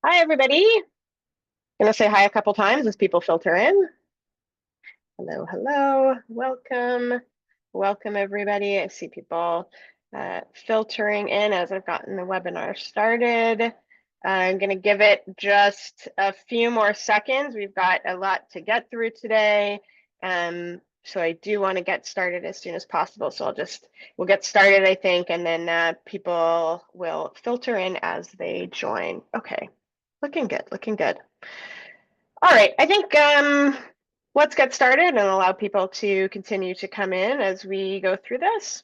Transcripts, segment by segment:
Hi, everybody. Gonna say hi a couple times as people filter in. Hello, hello. Welcome. Welcome, everybody. I see people filtering in as I've gotten the webinar started. I'm going to give it just a few more seconds. We've got a lot to get through today. So I do want to get started as soon as possible. So we'll get started, I think, and then people will filter in as they join. Okay, looking good, looking good. All right, I think let's get started and allow people to continue to come in as we go through this.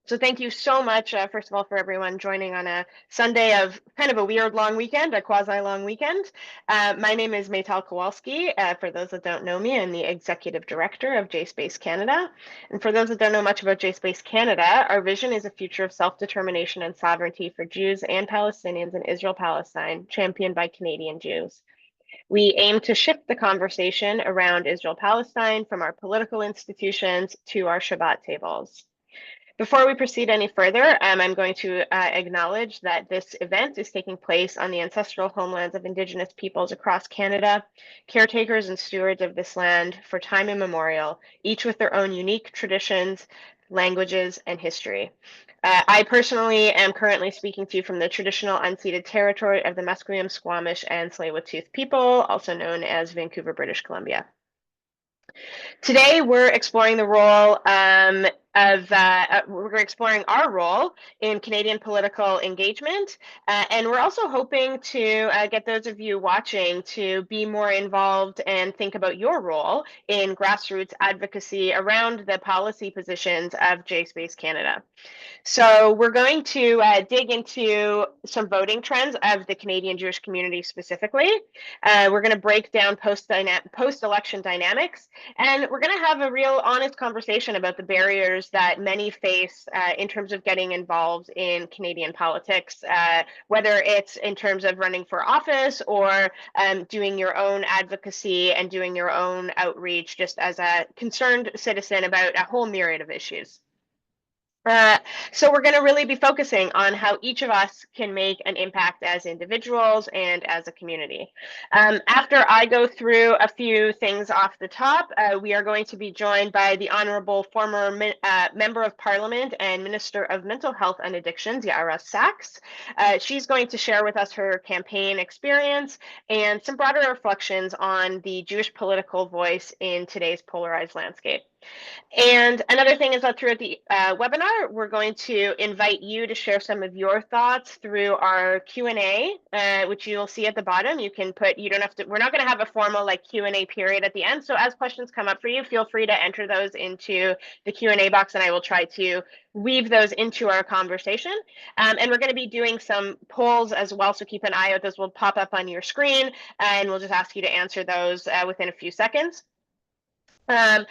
So thank you so much, first of all, for everyone joining on a Sunday of kind of a weird long weekend, a quasi-long weekend. My name is Maytal Kowalski. For those that don't know me, I'm the Executive Director of JSpaceCanada. And for those that don't know much about JSpaceCanada, our vision is a future of self-determination and sovereignty for Jews and Palestinians in Israel-Palestine, championed by Canadian Jews. We aim to shift the conversation around Israel-Palestine from our political institutions to our Shabbat tables. Before we proceed any further, I'm going to acknowledge that this event is taking place on the ancestral homelands of Indigenous peoples across Canada, caretakers and stewards of this land for time immemorial, each with their own unique traditions, languages, and history. I personally am currently speaking to you from the traditional unceded territory of the Musqueam, Squamish, and Tsleil-Waututh people, also known as Vancouver, British Columbia. Today, we're exploring the role we're exploring our role in Canadian political engagement, and we're also hoping to get those of you watching to be more involved and think about your role in grassroots advocacy around the policy positions of JSpaceCanada. So we're going to dig into some voting trends of the Canadian Jewish community specifically. We're going to break down post-election dynamics, and we're going to have a real honest conversation about the barriers that many face in terms of getting involved in Canadian politics, whether it's in terms of running for office or doing your own advocacy and doing your own outreach just as a concerned citizen about a whole myriad of issues. So we're going to really be focusing on how each of us can make an impact as individuals and as a community. After I go through a few things off the top, we are going to be joined by the Honourable former Member of Parliament and Minister of Mental Health and Addictions, Yara Sachs. She's going to share with us her campaign experience and some broader reflections on the Jewish political voice in today's polarized landscape. And another thing is that throughout the webinar, we're going to invite you to share some of your thoughts through our Q&A, which you'll see at the bottom. You can put, you don't have to, we're not going to have a formal like Q&A period at the end. So as questions come up for you, feel free to enter those into the Q&A box, and I will try to weave those into our conversation. And we're going to be doing some polls as well, so keep an eye out. Those will pop up on your screen, and we'll just ask you to answer those within a few seconds. There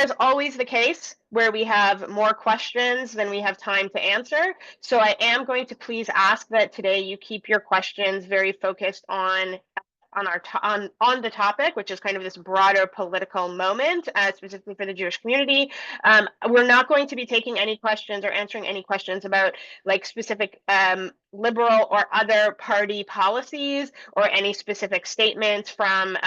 is always the case where we have more questions than we have time to answer. So I am going to please ask that today you keep your questions very focused on the topic, which is kind of this broader political moment, specifically for the Jewish community. We're not going to be taking any questions or answering any questions about like specific liberal or other party policies or any specific statements from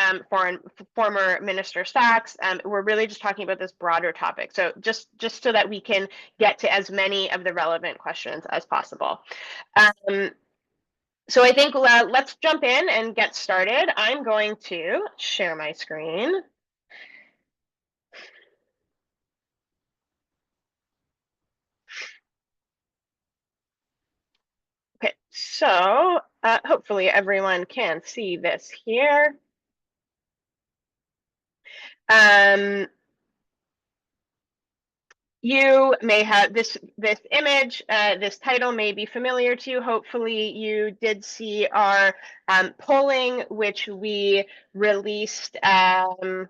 former Minister Sachs. We're really just talking about this broader topic. So just so that we can get to as many of the relevant questions as possible. So I think let's jump in and get started. I'm going to share my screen. Okay, so hopefully everyone can see this here. You may have this image, this title may be familiar to you. Hopefully you did see our polling, which we released the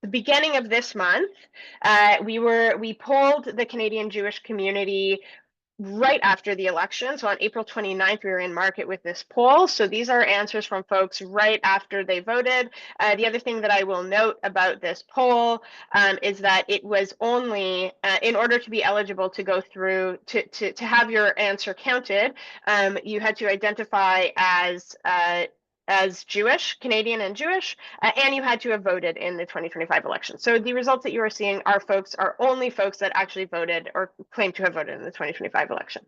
beginning of this month. We polled the Canadian Jewish community right after the election. So on April 29th, we were in market with this poll. So these are answers from folks right after they voted. The other thing that I will note about this poll is that it was only in order to be eligible to go through to have your answer counted, you had to identify as Jewish, Canadian and Jewish, and you had to have voted in the 2025 election. So the results that you are seeing are only folks that actually voted or claim to have voted in the 2025 election.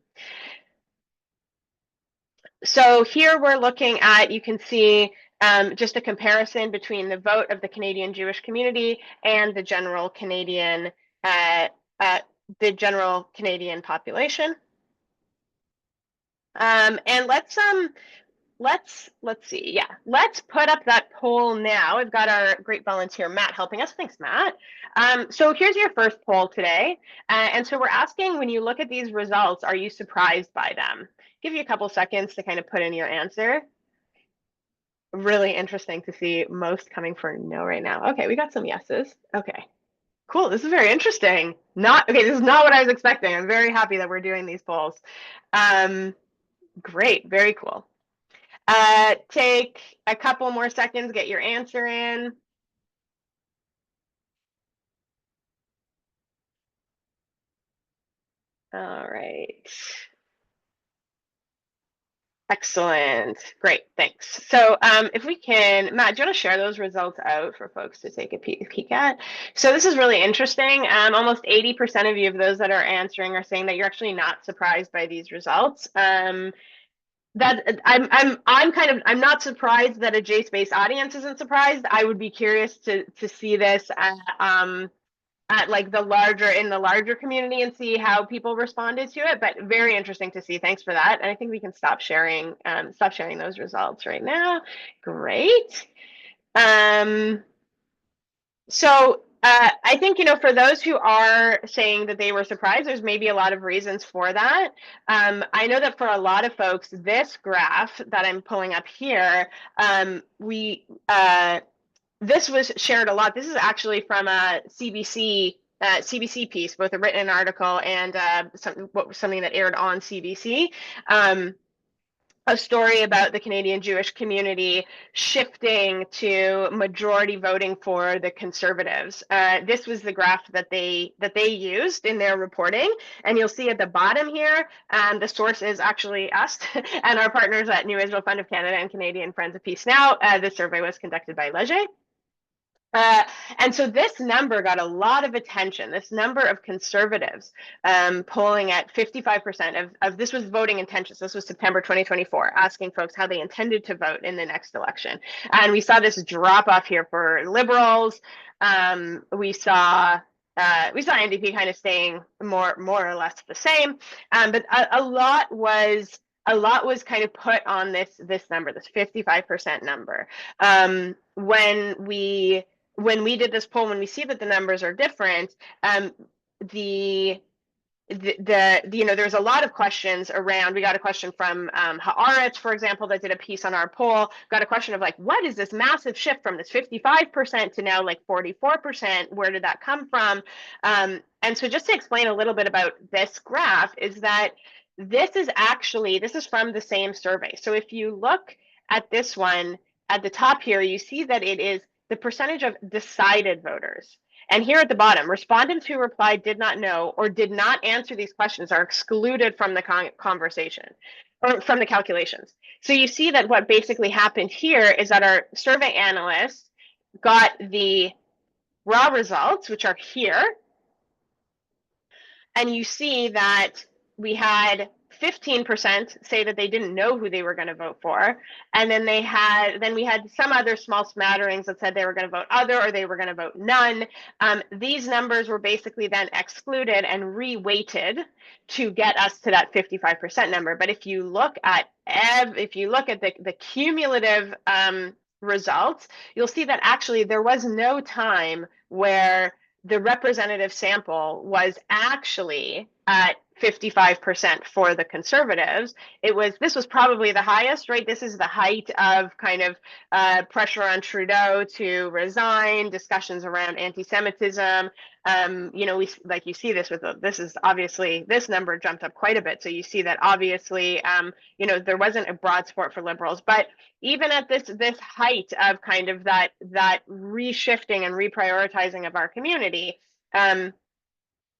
So here we're looking at, you can see just a comparison between the vote of the Canadian Jewish community and uh, the general Canadian population. And let's see. Yeah, let's put up that poll now. I've got our great volunteer Matt helping us. Thanks, Matt. So here's your first poll today, and so we're asking, when you look at these results, are you surprised by them? Give you a couple seconds to kind of put in your answer. Really interesting to see most coming for no right now. Okay, we got some yeses. Okay, cool. This is very interesting. This is not what I was expecting. I'm very happy that we're doing these polls. Great, very cool. Take a couple more seconds, get your answer in. All right. Excellent. Great, thanks. So if we can, Matt, do you want to share those results out for folks to take a peek at? So this is really interesting. Almost 80% of you of those that are answering are saying that you're actually not surprised by these results. That I'm not surprised that a JSpace audience isn't surprised. I would be curious to see this at like the larger community and see how people responded to it, but very interesting to see. Thanks for that. And I think we can stop sharing those results right now. Great. So I think, for those who are saying that they were surprised, there's maybe a lot of reasons for that. I know that for a lot of folks, this graph that I'm pulling up here, this was shared a lot. This is actually from a CBC piece, both a written article and something that aired on CBC. A story about the Canadian Jewish community shifting to majority voting for the Conservatives. This was the graph that they used in their reporting, and you'll see at the bottom here, the source is actually us and our partners at New Israel Fund of Canada and Canadian Friends of Peace Now. This survey was conducted by Leger. And so this number got a lot of attention. This number of Conservatives polling at 55% of this was voting intentions. This was September 2024, asking folks how they intended to vote in the next election. And we saw this drop off here for Liberals. We saw NDP kind of staying more or less the same, but a lot was kind of put on this number, this 55% number. When we did this poll, when we see that the numbers are different, there's a lot of questions around. We got a question from Haaretz, for example, that did a piece on our poll. Got a question of like, what is this massive shift from this 55% to now like 44%? Where did that come from? And so just to explain a little bit about this graph is that this is from the same survey. So if you look at this one at the top here, you see that it is the percentage of decided voters. And here at the bottom, respondents who replied did not know or did not answer these questions are excluded from the conversation or from the calculations. So you see that what basically happened here is that our survey analysts got the raw results, which are here. And you see that we had 15% say that they didn't know who they were going to vote for, and then we had some other small smatterings that said they were going to vote other or they were going to vote none. These numbers were basically then excluded and re-weighted to get us to that 55% number. But if you look at the cumulative results, you'll see that actually there was no time where the representative sample was actually at 55% for the conservatives. This was probably the highest, right? This is the height of kind of pressure on Trudeau to resign, discussions around anti-Semitism. You see this this is obviously, this number jumped up quite a bit. So you see that obviously, there wasn't a broad support for Liberals, but even at this height of kind of that reshifting and reprioritizing of our community,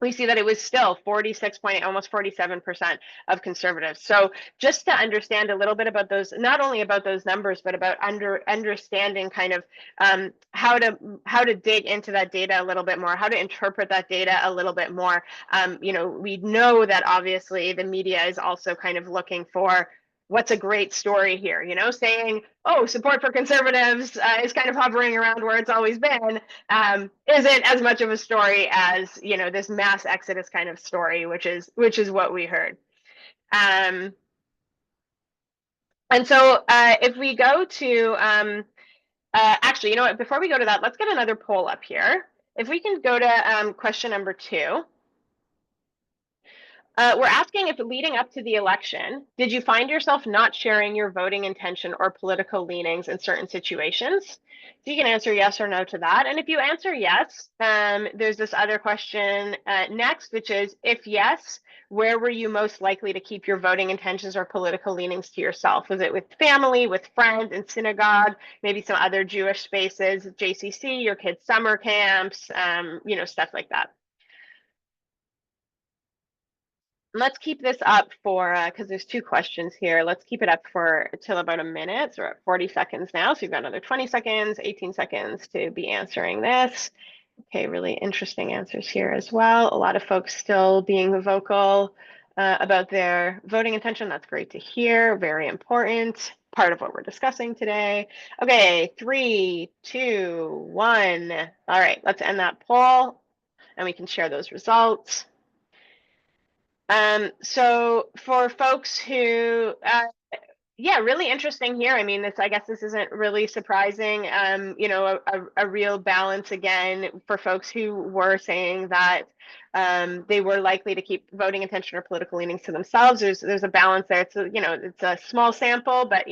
we see that it was still 46 point, almost 47% of conservatives. So just to understand a little bit about those, not only about those numbers, but about understanding kind of how to dig into that data a little bit more, how to interpret that data a little bit more. We know that obviously the media is also kind of looking for what's a great story here, saying, oh, support for conservatives is kind of hovering around where it's always been, isn't as much of a story as, this mass exodus kind of story, which is what we heard. And so if we go to, actually, you know what, before we go to that, let's get another poll up here. If we can go to question number 2. We're asking if leading up to the election, did you find yourself not sharing your voting intention or political leanings in certain situations? So you can answer yes or no to that. And if you answer yes, there's this other question next, which is, if yes, where were you most likely to keep your voting intentions or political leanings to yourself? Was it with family, with friends, in synagogue, maybe some other Jewish spaces, JCC, your kids' summer camps, stuff like that? Let's keep this up for, because there's 2 questions here. Let's keep it up for till about a minute. So we're at 40 seconds now. So you've got another 20 seconds, 18 seconds to be answering this. Okay, really interesting answers here as well. A lot of folks still being vocal about their voting intention. That's great to hear. Very important. Part of what we're discussing today. Okay, 3, 2, 1. All right, let's end that poll and we can share those results. So for folks who, yeah, really interesting here. I mean, I guess this isn't really surprising. A real balance again for folks who were saying that they were likely to keep voting intention or political leanings to themselves. There's a balance there. It's a small sample, but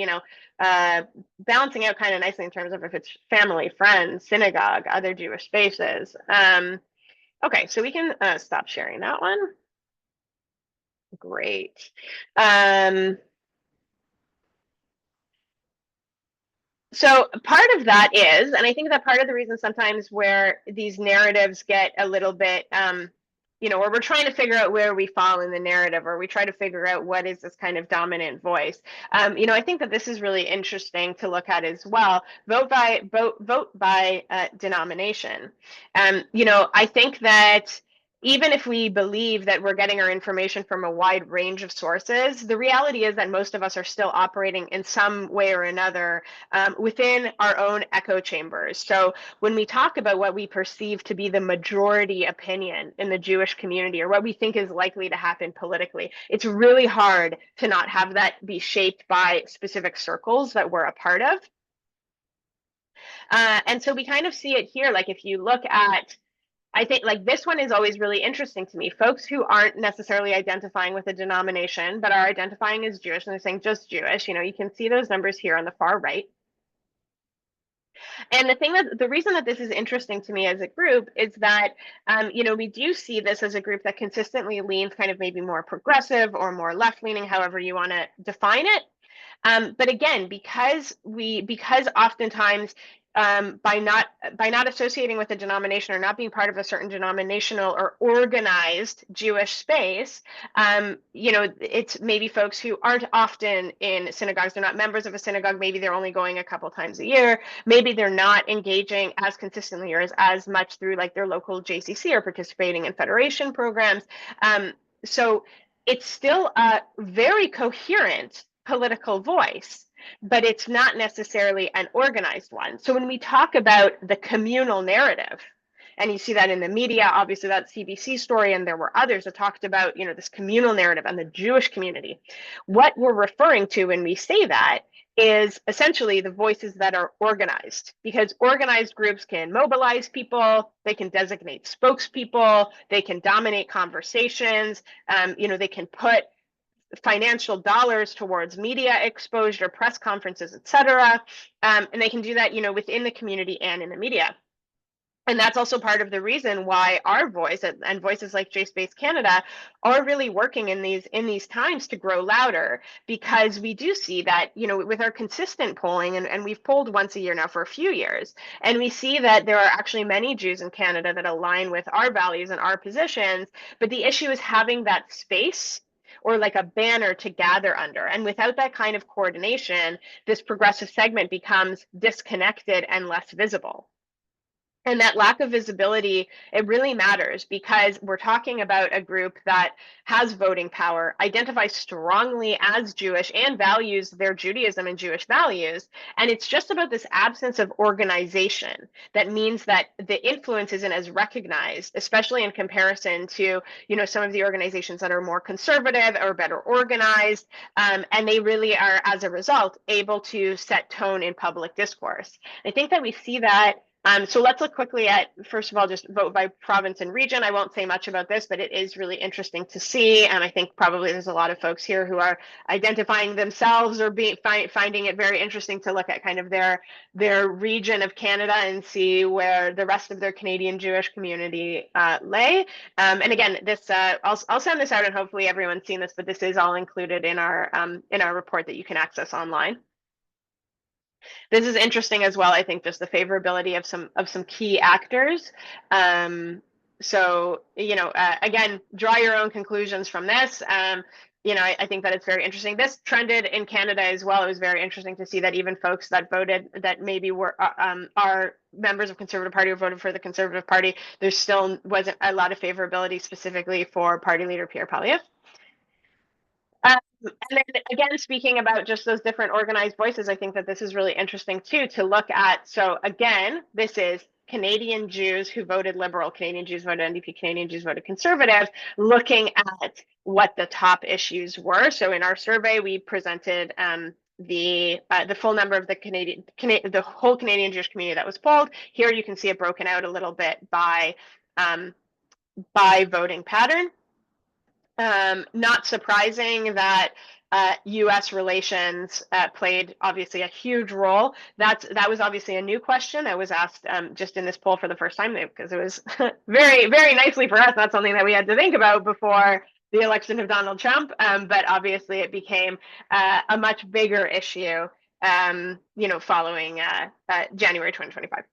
balancing out kind of nicely in terms of if it's family, friends, synagogue, other Jewish spaces. Okay, so we can stop sharing that one. Great. So part of that is, and I think that part of the reason sometimes where these narratives get a little bit, where we're trying to figure out where we fall in the narrative, or we try to figure out what is this kind of dominant voice. I think that this is really interesting to look at as well. Vote by denomination. I think that even if we believe that we're getting our information from a wide range of sources, the reality is that most of us are still operating in some way or another within our own echo chambers. So when we talk about what we perceive to be the majority opinion in the Jewish community, or what we think is likely to happen politically, it's really hard to not have that be shaped by specific circles that we're a part of. And so we kind of see it here. Like if you look at, I think like this one is always really interesting to me. Folks who aren't necessarily identifying with a denomination, but are identifying as Jewish, and they're saying just Jewish, you can see those numbers here on the far right. And the reason that this is interesting to me as a group is that, we do see this as a group that consistently leans kind of maybe more progressive or more left leaning, however you want to define it. But again, because oftentimes by not associating with a denomination or not being part of a certain denominational or organized Jewish space, it's maybe folks who aren't often in synagogues. They're not members of a synagogue. Maybe they're only going a couple times a year. Maybe they're not engaging as consistently or as much through like their local JCC or participating in federation programs. So it's still a very coherent political voice, but it's not necessarily an organized one. So when we talk about the communal narrative, and you see that in the media, obviously that CBC story, and there were others that talked about, this communal narrative and the Jewish community. What we're referring to when we say that is essentially the voices that are organized, because organized groups can mobilize people, they can designate spokespeople, they can dominate conversations, they can put financial dollars towards media exposure, press conferences, etc. And they can do that, within the community and in the media. And that's also part of the reason why our voice and voices like JSpaceCanada are really working in these times to grow louder, because we do see that, with our consistent polling, and we've polled once a year now for a few years, and we see that there are actually many Jews in Canada that align with our values and our positions, but the issue is having that space or like a banner to gather under. And without that kind of coordination, this progressive segment becomes disconnected and less visible. And that lack of visibility, it really matters, because we're talking about a group that has voting power, identifies strongly as Jewish, and values their Judaism and Jewish values. And it's just about this absence of organization that means that the influence isn't as recognized, especially in comparison to, some of the organizations that are more conservative or better organized. And they really are, as a result, able to set tone in public discourse. I think that we see that. So let's look quickly at, first of all, just vote by province and region. I won't say much about this, but it is really interesting to see. And I think probably there's a lot of folks here who are identifying themselves or finding it very interesting to look at kind of their region of Canada and see where the rest of their Canadian Jewish community lay. And again, this I'll send this out, and hopefully everyone's seen this, but this is all included in our report that you can access online. This is interesting as well. I think just the favorability of some key actors. So again, draw your own conclusions from this. I think that it's very interesting. This trended in Canada as well. It was very interesting to see that even folks that voted that maybe were are members of Conservative Party or voted for the Conservative Party, there still wasn't a lot of favorability specifically for Party Leader Pierre Poilievre. And then again, speaking about just those different organized voices, I think that this is really interesting too, to look at. So again, this is Canadian Jews who voted Liberal, Canadian Jews voted NDP, Canadian Jews voted Conservative, looking at what the top issues were. So in our survey, we presented the full number of the whole Canadian Jewish community that was polled. Here you can see it broken out a little bit by voting pattern. Not surprising that U.S. relations played obviously a huge role. That was obviously a new question that was asked just in this poll for the first time, because it was very, very nicely for us, not something that we had to think about before the election of Donald Trump. But obviously it became a much bigger issue, following January 2025.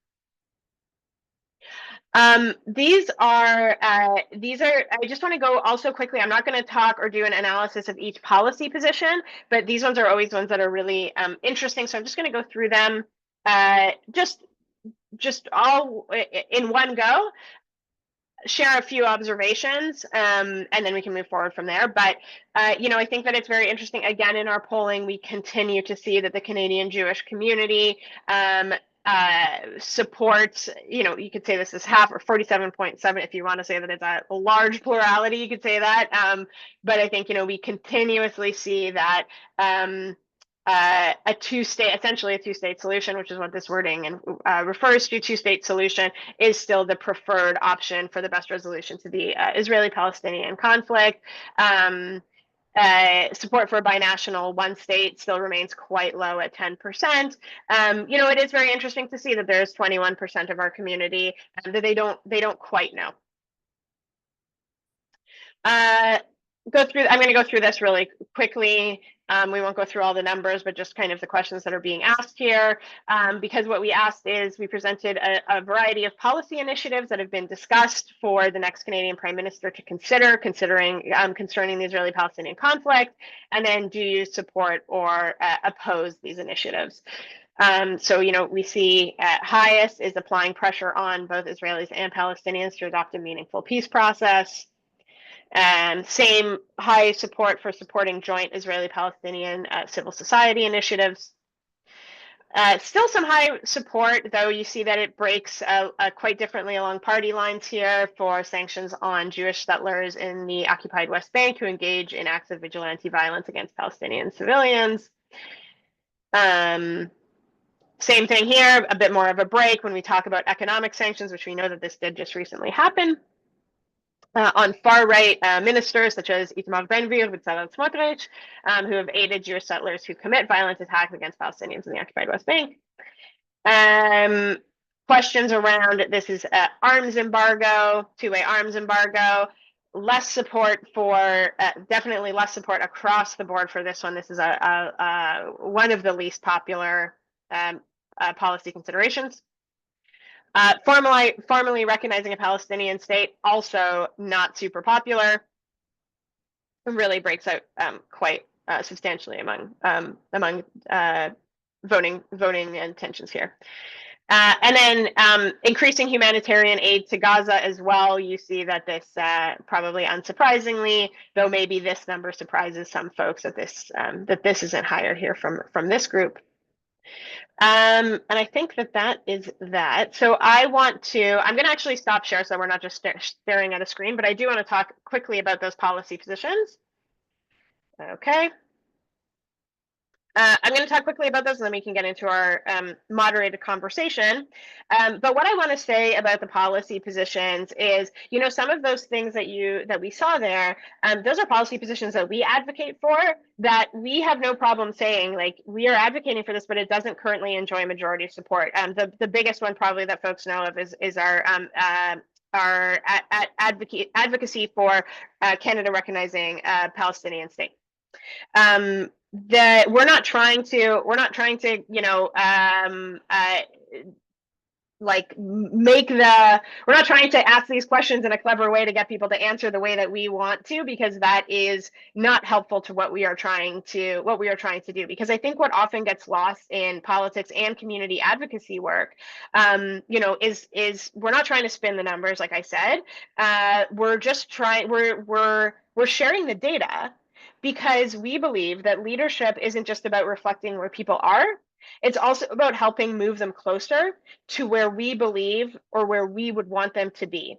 These are, I just want to go also quickly. I'm not going to talk or do an analysis of each policy position, but these ones are always ones that are really interesting. So I'm just going to go through them just all in one go, share a few observations, and then we can move forward from there. But, I think that it's very interesting. Again, in our polling, we continue to see that the Canadian Jewish community supports, you could say this is half, or 47.7, if you want to say that it's a large plurality, you could say that. But I think, we continuously see that essentially a two-state solution, which is what this wording refers to. Two-state solution is still the preferred option for the best resolution to the Israeli-Palestinian conflict. Support for a binational one state still remains quite low at 10%. It is very interesting to see that there's 21% of our community that they don't quite know. I'm going to go through this really quickly. We won't go through all the numbers, but just kind of the questions that are being asked here. Because what we asked is, we presented a variety of policy initiatives that have been discussed for the next Canadian Prime Minister to concerning the Israeli-Palestinian conflict, and then do you support or oppose these initiatives? So, we see highest is applying pressure on both Israelis and Palestinians to adopt a meaningful peace process. Same high support for supporting joint Israeli-Palestinian civil society initiatives. Still some high support, though you see that it breaks quite differently along party lines here, for sanctions on Jewish settlers in the occupied West Bank who engage in acts of vigilante violence against Palestinian civilians. Same thing here, a bit more of a break when we talk about economic sanctions, which we know that this did just recently happen. On far-right ministers such as Itamar Ben-Gvir and B'Tzalel Smotrich, who have aided Jewish settlers who commit violent attacks against Palestinians in the occupied West Bank. Questions around this is arms embargo, two-way arms embargo, less support for, definitely less support across the board for this one. This is one of the least popular policy considerations. Formally recognizing a Palestinian state, also not super popular. It really breaks out quite substantially among voting intentions here. And then increasing humanitarian aid to Gaza as well. You see that this, probably unsurprisingly, though maybe this number surprises some folks, that this isn't higher here from this group. And I think that is that. So I'm going to actually stop share so we're not just staring at a screen, but I do want to talk quickly about those policy positions. Okay. I'm going to talk quickly about those, and then we can get into our moderated conversation. But what I want to say about the policy positions is, some of those things that we saw there, those are policy positions that we advocate for, that we have no problem saying, like, we are advocating for this, but it doesn't currently enjoy majority support. The biggest one probably that folks know of is our advocacy for Canada recognizing a Palestinian state. That we're not trying to we're not trying to ask these questions in a clever way to get people to answer the way that we want to, because that is not helpful to what we are trying to do. Because I think what often gets lost in politics and community advocacy work, is we're not trying to spin the numbers, like I said. We're sharing the data, because we believe that leadership isn't just about reflecting where people are. It's also about helping move them closer to where we believe or where we would want them to be.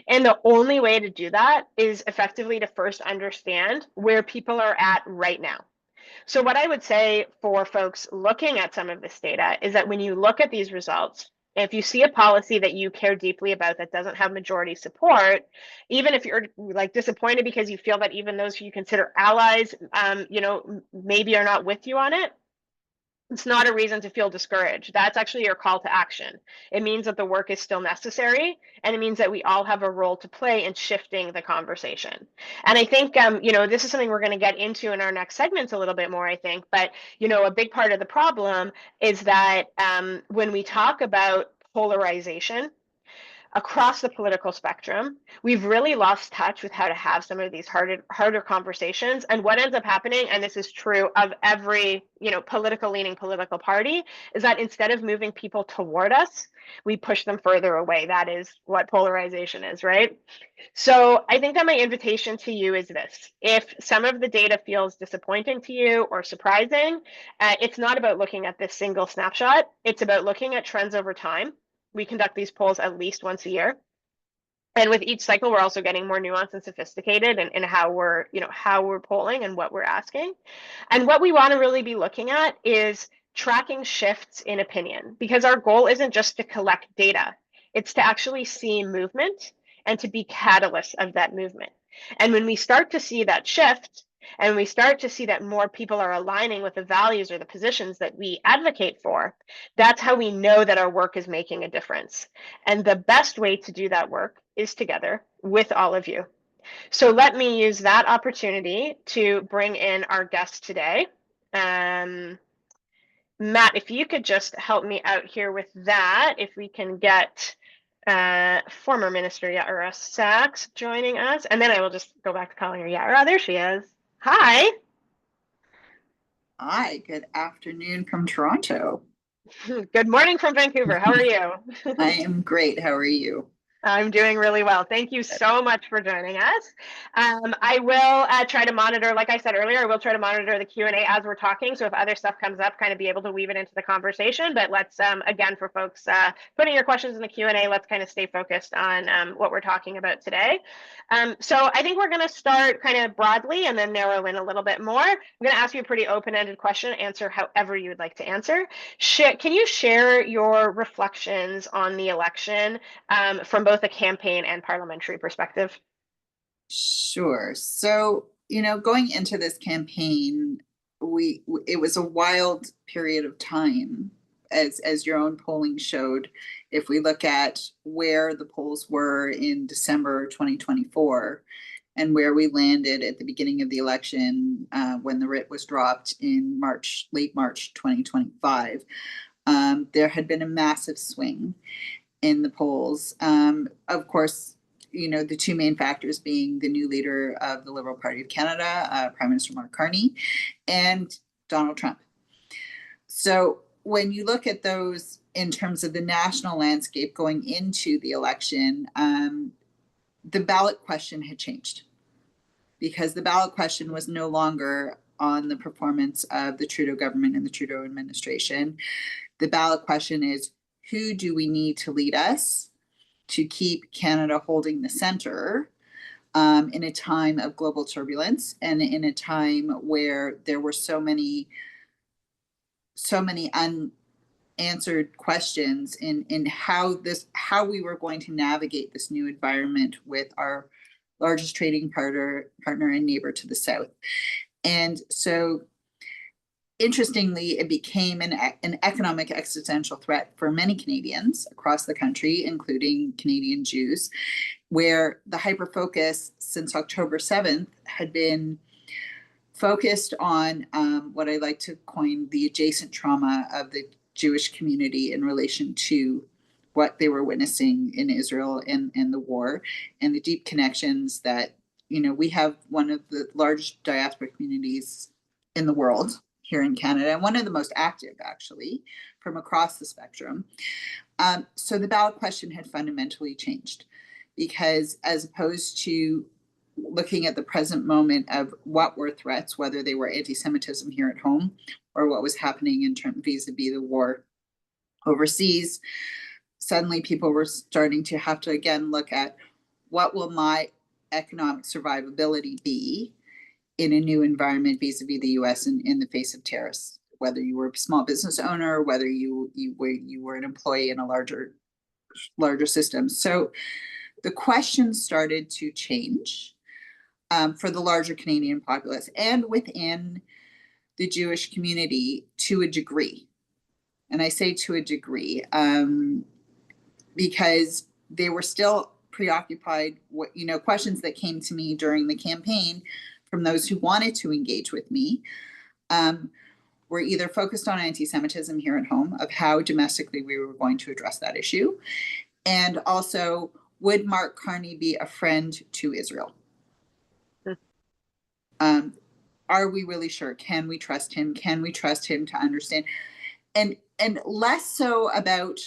And the only way to do that is effectively to first understand where people are at right now. So what I would say for folks looking at some of this data is that when you look at these results, if you see a policy that you care deeply about that doesn't have majority support, even if you're like disappointed because you feel that even those who you consider allies, maybe are not with you on it, it's not a reason to feel discouraged. That's actually your call to action. It means that the work is still necessary, and it means that we all have a role to play in shifting the conversation. And I think, this is something we're going to get into in our next segments a little bit more, I think. But, a big part of the problem is that when we talk about polarization across the political spectrum, we've really lost touch with how to have some of these harder conversations. And what ends up happening, and this is true of every leaning political party, is that instead of moving people toward us, we push them further away. That is what polarization is, right? So I think that my invitation to you is this: if some of the data feels disappointing to you or surprising, it's not about looking at this single snapshot. It's about looking at trends over time. We conduct these polls at least once a year. And with each cycle, we're also getting more nuanced and sophisticated in how we're polling and what we're asking. And what we want to really be looking at is tracking shifts in opinion, because our goal isn't just to collect data. It's to actually see movement and to be catalysts of that movement. And when we start to see that shift, and we start to see that more people are aligning with the values or the positions that we advocate for, that's how we know that our work is making a difference. And the best way to do that work is together with all of you. So let me use that opportunity to bring in our guest today. Matt, if you could just help me out here with that, if we can get former Minister Yaara Sachs joining us, and then I will just go back to calling her Yaara. There she is. Hi. Hi, good afternoon from Toronto. Good morning from Vancouver. How are you? I am great. How are you? I'm doing really well. Thank you so much for joining us. I will try to monitor, like I said earlier, I will try to monitor the Q&A as we're talking. So if other stuff comes up, kind of be able to weave it into the conversation. But let's, again, for folks putting your questions in the Q&A, let's kind of stay focused on what we're talking about today. So I think we're going to start kind of broadly and then narrow in a little bit more. I'm going to ask you a pretty open-ended question, answer however you would like to answer. Can you share your reflections on the election from both a campaign and parliamentary perspective? Sure. So, going into this campaign, it was a wild period of time, as your own polling showed. If we look at where the polls were in December 2024 and where we landed at the beginning of the election, when the writ was dropped in late March 2025, there had been a massive swing in the polls. Of course, the two main factors being the new leader of the Liberal Party of Canada, Prime Minister Mark Carney, and Donald Trump. So when you look at those in terms of the national landscape going into the election, the ballot question had changed, because the ballot question was no longer on the performance of the Trudeau government and the Trudeau administration. The ballot question is, who do we need to lead us to keep Canada holding the center in a time of global turbulence and in a time where there were so many unanswered questions in how we were going to navigate this new environment with our largest trading partner and neighbor to the south. And so interestingly, it became an economic existential threat for many Canadians across the country, including Canadian Jews, where the hyper-focus since October 7th had been focused on what I like to coin the adjacent trauma of the Jewish community in relation to what they were witnessing in Israel and the war, and the deep connections that, we have one of the largest diaspora communities in the world here in Canada, and one of the most active, actually, from across the spectrum. So the ballot question had fundamentally changed, because as opposed to looking at the present moment of what were threats, whether they were anti-Semitism here at home or what was happening in terms vis-a-vis the war overseas, suddenly people were starting to have to again look at, what will my economic survivability be in a new environment vis-a-vis the US in the face of tariffs, whether you were a small business owner, whether you were an employee in a larger system. So the questions started to change for the larger Canadian populace and within the Jewish community to a degree. And I say to a degree because they were still preoccupied. Questions that came to me during the campaign from those who wanted to engage with me were either focused on anti-Semitism here at home, of how domestically we were going to address that issue, and also, would Mark Carney be a friend to Israel? Are we really sure? Can we trust him? Can we trust him to understand? And less so about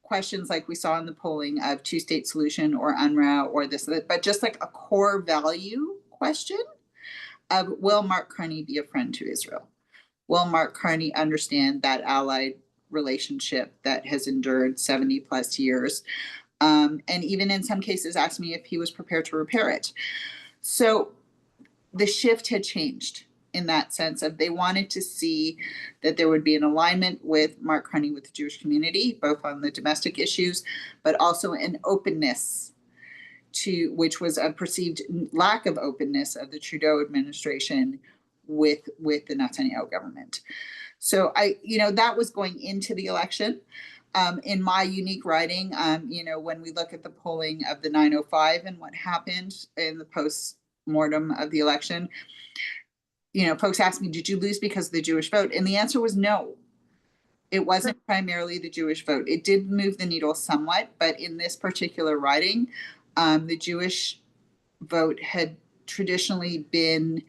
questions like we saw in the polling of two-state solution or UNRWA or this, but just like a core value question of, will Mark Carney be a friend to Israel? Will Mark Carney understand that allied relationship that has endured 70 plus years? And even in some cases asked me if he was prepared to repair it. So the shift had changed in that sense of, they wanted to see that there would be an alignment with Mark Carney, with the Jewish community, both on the domestic issues, but also an openness to, which was a perceived lack of openness of the Trudeau administration with the Netanyahu government. So that was going into the election. In my unique riding, when we look at the polling of the 905 and what happened in the post-mortem of the election, folks asked me, did you lose because of the Jewish vote? And the answer was no. It wasn't primarily the Jewish vote. It did move the needle somewhat, but in this particular riding, the Jewish vote had traditionally been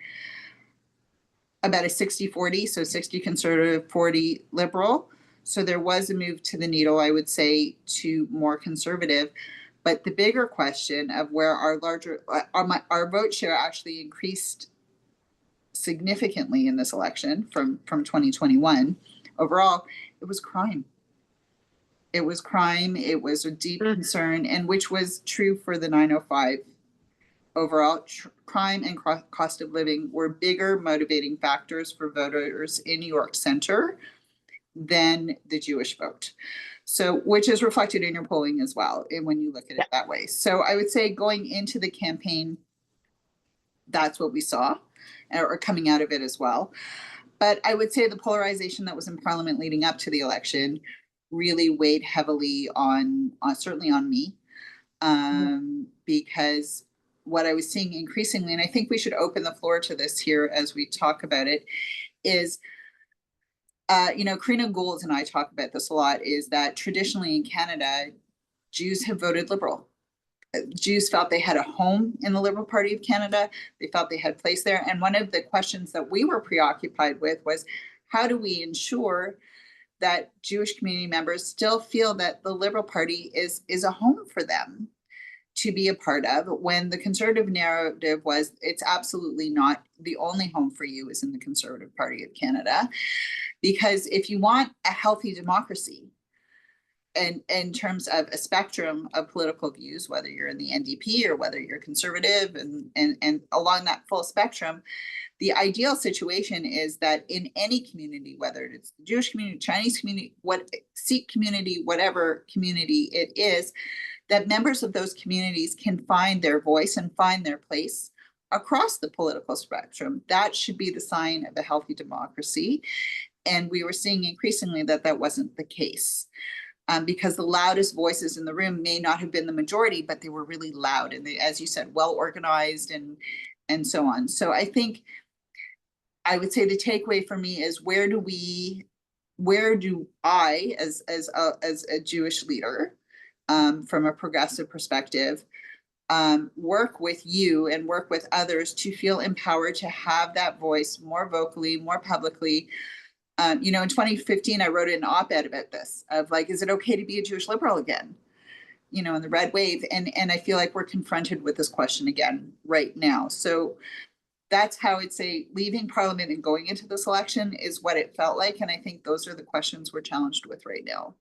about a 60-40, so 60 conservative, 40 liberal. So there was a move to the needle, I would say, to more conservative. But the bigger question of where our vote share actually increased significantly in this election from 2021 overall, it was crime. It was crime. It was a deep concern, and which was true for the 905 overall. Crime and cost of living were bigger motivating factors for voters in New York Center than the Jewish vote. So, which is reflected in your polling as well, and when you look at it that way. So I would say going into the campaign, that's what we saw, or coming out of it as well. But I would say the polarization that was in Parliament leading up to the election really weighed heavily on certainly on me, because what I was seeing increasingly, and I think we should open the floor to this here as we talk about it, is Karina Gould and I talk about this a lot, is that traditionally in Canada, Jews have voted Liberal. Jews felt they had a home in the Liberal Party of Canada. They felt they had place there. And one of the questions that we were preoccupied with was, how do we ensure that Jewish community members still feel that the Liberal Party is a home for them to be a part of, when the Conservative narrative was, it's absolutely not the only home for you is in the Conservative Party of Canada. Because if you want a healthy democracy, and in terms of a spectrum of political views, whether you're in the NDP or whether you're conservative, and along that full spectrum, the ideal situation is that in any community, whether it's the Jewish community, Chinese community, Sikh community, whatever community it is, that members of those communities can find their voice and find their place across the political spectrum. That should be the sign of a healthy democracy. And we were seeing increasingly that that wasn't the case. Because the loudest voices in the room may not have been the majority, but they were really loud and they, as you said, well organized and so on. So I think I would say the takeaway for me is, where do I, as a Jewish leader, from a progressive perspective, work with you and work with others to feel empowered to have that voice more vocally, more publicly. In 2015, I wrote an op-ed about this, of like, is it okay to be a Jewish liberal again? In the red wave. And I feel like we're confronted with this question again right now. So that's how I'd say leaving Parliament and going into this election is what it felt like. And I think those are the questions we're challenged with right now.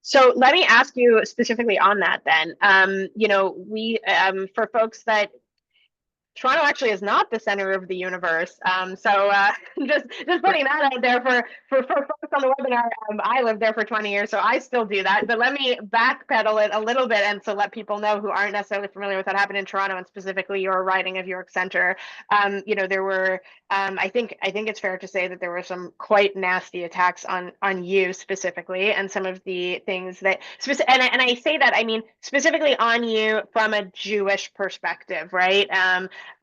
So let me ask you specifically on that then. For folks that Toronto actually is not the center of the universe. Just putting that out there for folks on the webinar. I lived there for 20 years, so I still do that. But let me backpedal it a little bit, and so let people know who aren't necessarily familiar with what happened in Toronto, and specifically your riding of York Centre. There were, I think it's fair to say that there were some quite nasty attacks on you specifically, and some of the things that and I say that, I mean specifically on you from a Jewish perspective, right?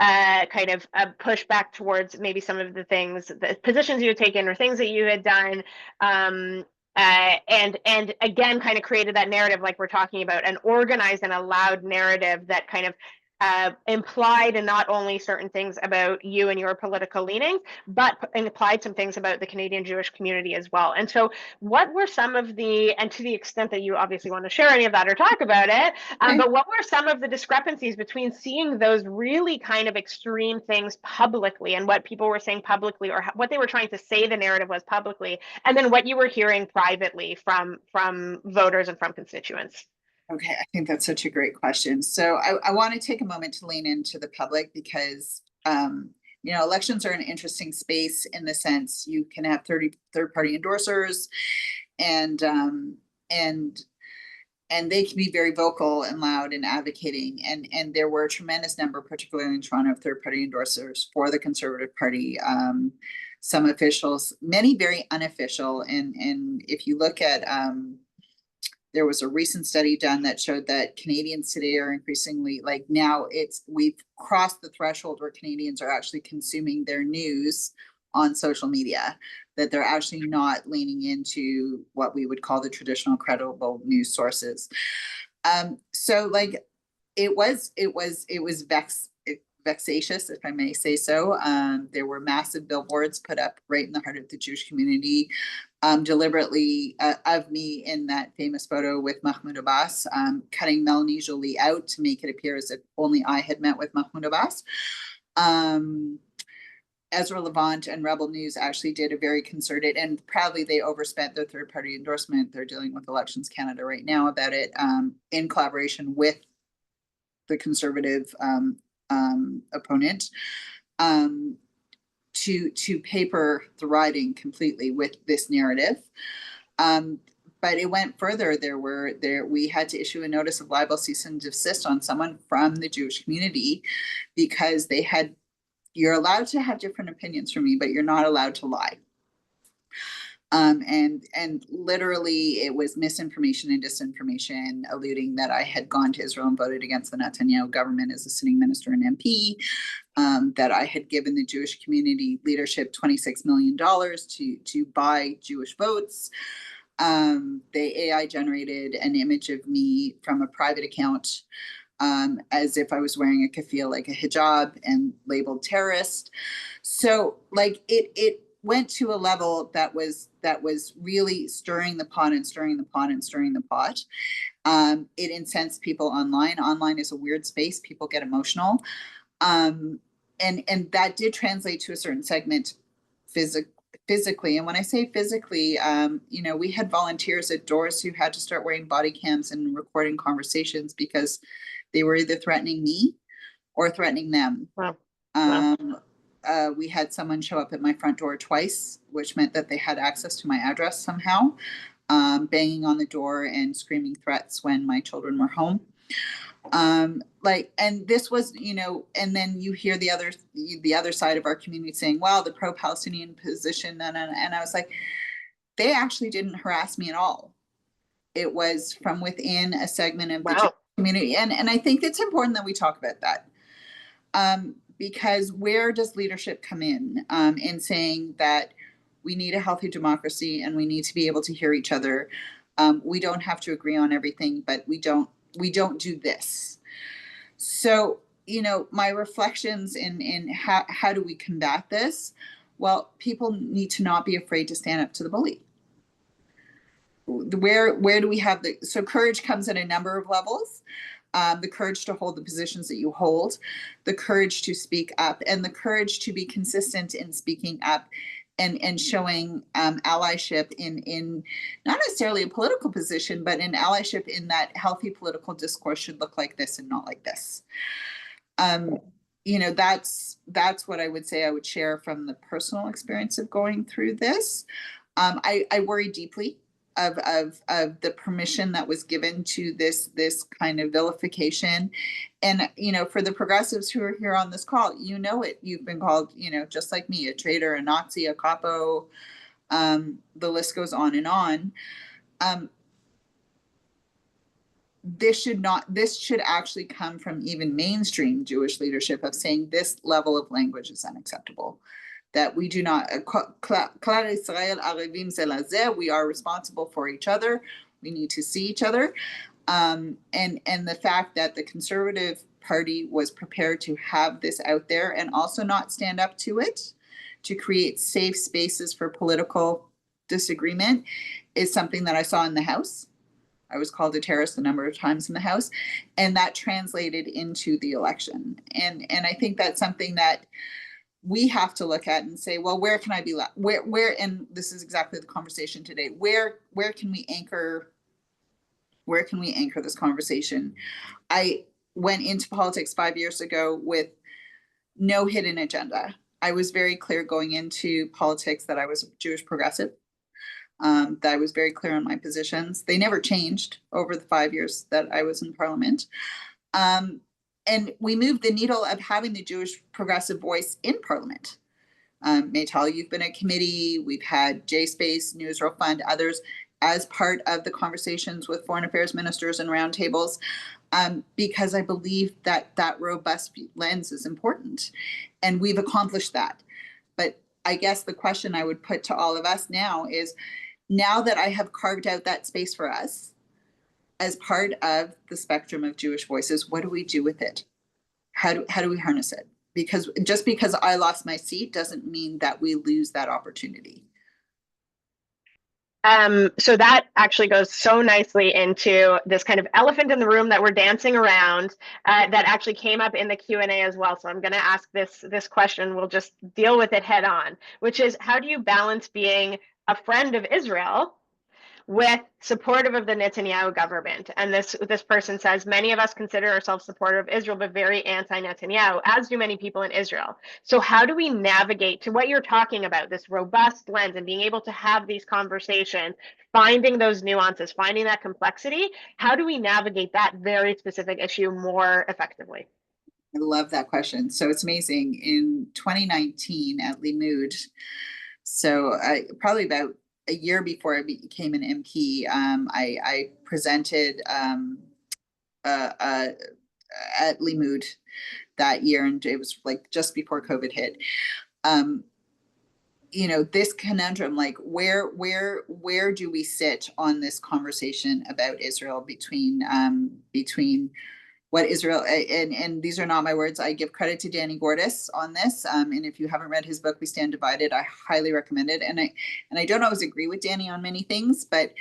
Kind of a pushback towards maybe some of the things, the positions you had taken or things that you had done, and again kind of created that narrative like we're talking about, an organized and a loud narrative that kind of implied not only certain things about you and your political leanings, but implied some things about the Canadian Jewish community as well. And so what were some of the, and to the extent that you obviously want to share any of that or talk about it, but what were some of the discrepancies between seeing those really kind of extreme things publicly and what people were saying publicly, or what they were trying to say the narrative was publicly, and then what you were hearing privately from voters and from constituents? Okay, I think that's such a great question. So I want to take a moment to lean into the public, because elections are an interesting space in the sense you can have 30 third-party endorsers, and they can be very vocal and loud in advocating. And there were a tremendous number, particularly in Toronto, of third-party endorsers for the Conservative Party. Some officials, many very unofficial. And if you look at there was a recent study done that showed that Canadians today are increasingly, like, now we've crossed the threshold where Canadians are actually consuming their news on social media, that they're actually not leaning into what we would call the traditional credible news sources. So like it was vexatious, if I may say so. There were massive billboards put up right in the heart of the Jewish community, deliberately of me in that famous photo with Mahmoud Abbas, cutting Melanie Jolie out to make it appear as if only I had met with Mahmoud Abbas. Ezra Levant and Rebel News actually did a very concerted, and proudly they overspent their third-party endorsement. They're dealing with Elections Canada right now about it, in collaboration with the Conservative opponent, to paper the riding completely with this narrative. But it went further. We had to issue a notice of libel, cease and desist on someone from the Jewish community because you're allowed to have different opinions from me, but you're not allowed to lie. And literally it was misinformation and disinformation, alluding that I had gone to Israel and voted against the Netanyahu government as a sitting minister and MP, that I had given the Jewish community leadership $26 million to buy Jewish votes. The AI generated an image of me from a private account, as if I was wearing a keffiyeh, like a hijab, and labeled terrorist. So like it went to a level that was really stirring the pot and stirring the pot and stirring the pot. It incensed people online. Online is a weird space. People get emotional. And that did translate to a certain segment physically. And when I say physically, we had volunteers at doors who had to start wearing body cams and recording conversations because they were either threatening me or threatening them. Wow. Wow. We had someone show up at my front door twice, which meant that they had access to my address somehow, banging on the door and screaming threats when my children were home. And this was, and then you hear the other side of our community saying, well, the pro-Palestinian position, and I was like, they actually didn't harass me at all. It was from within a segment of the community. And I think it's important that we talk about that. Because where does leadership come in saying that we need a healthy democracy and we need to be able to hear each other. We don't have to agree on everything, but we don't do this. So, my reflections in how do we combat this? Well, people need to not be afraid to stand up to the bully. Where do we have so courage comes at a number of levels. The courage to hold the positions that you hold, the courage to speak up, and the courage to be consistent in speaking up and showing allyship in not necessarily a political position, but in allyship in that healthy political discourse should look like this and not like this. That's what I would say I would share from the personal experience of going through this. I worry deeply of the permission that was given to this kind of vilification. And, for the progressives who are here on this call, you've been called, just like me, a traitor, a Nazi, a capo, the list goes on and on. This should actually come from even mainstream Jewish leadership of saying this level of language is unacceptable. That we do not, we are responsible for each other. We need to see each other. And the fact that the Conservative Party was prepared to have this out there and also not stand up to it, to create safe spaces for political disagreement, is something that I saw in the House. I was called a terrorist a number of times in the House, and that translated into the election. And I think that's something that we have to look at and say, well, where can I be where and this is exactly the conversation today. Where can we anchor this conversation? I went into politics 5 years ago with no hidden agenda. I was very clear going into politics that I was a Jewish progressive, that I was very clear on my positions. They never changed over the 5 years that I was in Parliament. And we moved the needle of having the Jewish progressive voice in Parliament. Maytal, you've been a committee. We've had JSpace, Newsreel Fund, others as part of the conversations with foreign affairs ministers and roundtables, because I believe that robust lens is important. And we've accomplished that. But I guess the question I would put to all of us now is, now that I have carved out that space for us, as part of the spectrum of Jewish voices, what do we do with it? How do we harness it? because just because I lost my seat doesn't mean that we lose that opportunity. So that actually goes so nicely into this kind of elephant in the room that we're dancing around, that actually came up in the Q&A as well. So I'm going to ask this question. We'll just deal with it head on, which is, how do you balance being a friend of Israel with supportive of the Netanyahu government? And this person says, many of us consider ourselves supportive of Israel, but very anti-Netanyahu, as do many people in Israel. So how do we navigate to what you're talking about, this robust lens and being able to have these conversations, finding those nuances, finding that complexity? How do we navigate that very specific issue more effectively? I love that question. So it's amazing. In 2019 at Limud, so probably about a year before I became an MP, I presented at Limud that year, and it was like just before COVID hit. This conundrum, like where do we sit on this conversation about Israel between what Israel, and these are not my words. I give credit to Danny Gordis on this. And if you haven't read his book, We Stand Divided, I highly recommend it. And I don't always agree with Danny on many things, but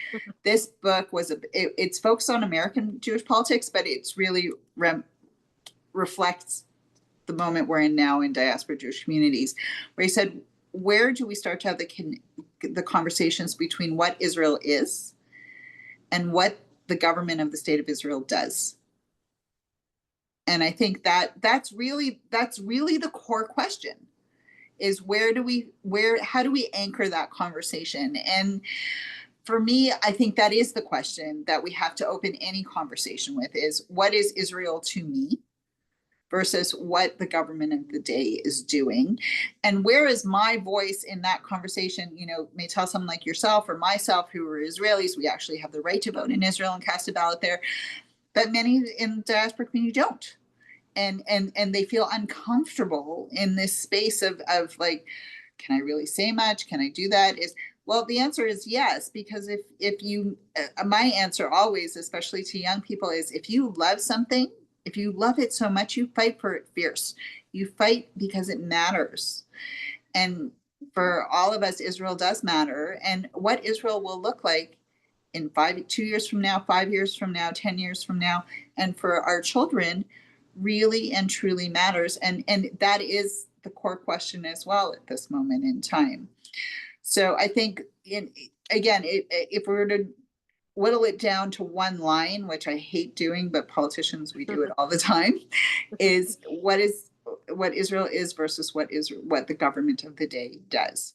this book it's focused on American Jewish politics, but it's really reflects the moment we're in now in diaspora Jewish communities, where he said, where do we start to have the conversations between what Israel is and what the government of the state of Israel does? And I think that's really the core question, is how do we anchor that conversation? And for me, I think that is the question that we have to open any conversation with, is what is Israel to me versus what the government of the day is doing. And where is my voice in that conversation? Maytal, someone like yourself or myself who are Israelis, we actually have the right to vote in Israel and cast a ballot there. But many in the diaspora community don't. And they feel uncomfortable in this space of like, can I really say much? Can I do that? Well, the answer is yes, because if you, my answer always, especially to young people, is if you love something, if you love it so much, you fight for it fierce. You fight because it matters. And for all of us, Israel does matter. And what Israel will look like in 2 years from now, 5 years from now, 10 years from now, and for our children really and truly matters. And that is the core question as well at this moment in time. So I think, if we were to whittle it down to one line, which I hate doing, but politicians, we do it all the time, is what Israel is versus what the government of the day does.